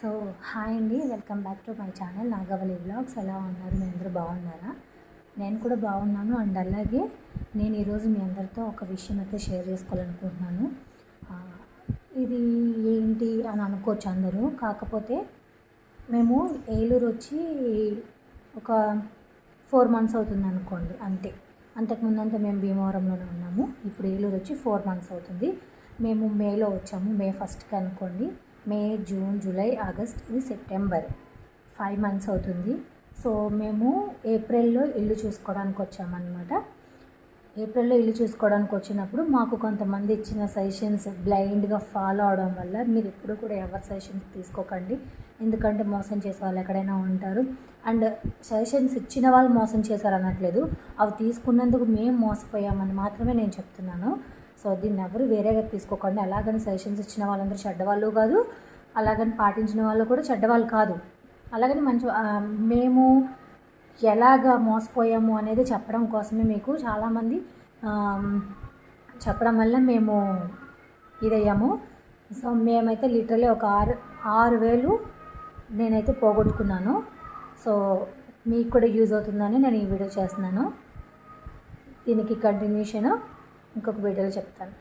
So hi అండి, welcome back to my channel Nagavalli vlogs. ఎలా ఉన్నారు? మీ అందరూ బాగున్నారా? నేను కూడా బాగున్నాను. అండ్ అలాగే నేను ఈరోజు మీ అందరితో ఒక విషయం అయితే షేర్ చేసుకోవాలనుకుంటున్నాను. ఇది ఏంటి అని అనుకోవచ్చు అందరూ. కాకపోతే మేము ఏలూరు వచ్చి ఒక 4 months అవుతుంది అనుకోండి, అంతే. అంతకుముందంతా మేము భీమవరంలోనే ఉన్నాము. ఇప్పుడు ఏలూరు వచ్చి 4 months అవుతుంది. మేము మేలో వచ్చాము, May 1st అనుకోండి. మే, జూన్, జూలై, ఆగస్ట్, ఇది సెప్టెంబర్, 5 months అవుతుంది. సో మేము ఏప్రిల్లో ఇల్లు చూసుకోవడానికి వచ్చామన్నమాట. ఏప్రిల్లో ఇల్లు చూసుకోవడానికి వచ్చినప్పుడు మాకు కొంతమంది ఇచ్చిన సజెషన్స్ బ్లైండ్గా ఫాలో అవడం వల్ల మీరు ఎప్పుడు కూడా ఎవరి సజెషన్స్ తీసుకోకండి. ఎందుకంటే మోసం చేసే వాళ్ళు ఎక్కడైనా ఉంటారు. అండ్ సజెషన్స్ ఇచ్చిన వాళ్ళు మోసం చేశారు అనట్లేదు, అవి తీసుకున్నందుకు మేము మోసపోయామని మాత్రమే నేను చెప్తున్నాను. సో దీన్ని ఎవరు వేరేగా తీసుకోకండి. అలాగని సజెషన్స్ ఇచ్చిన వాళ్ళందరూ చెడ్డవాళ్ళు కాదు, అలాగని పాటించిన వాళ్ళు కూడా చెడ్డవాళ్ళు కాదు. అలాగని మేము ఎలాగ మోసపోయాము అనేది చెప్పడం కోసమే మీకు చాలామంది చెప్పడం వల్ల మేము ఇదయ్యాము. సో మేమైతే లిటరలీ ఒక 6,000 నేనైతే పోగొట్టుకున్నాను. సో మీకు కూడా యూజ్ అవుతుందని నేను ఈ వీడియో చేస్తున్నాను. దీనికి కంటిన్యూషన్ ఇంకొక వీడియోలో చెప్తాను.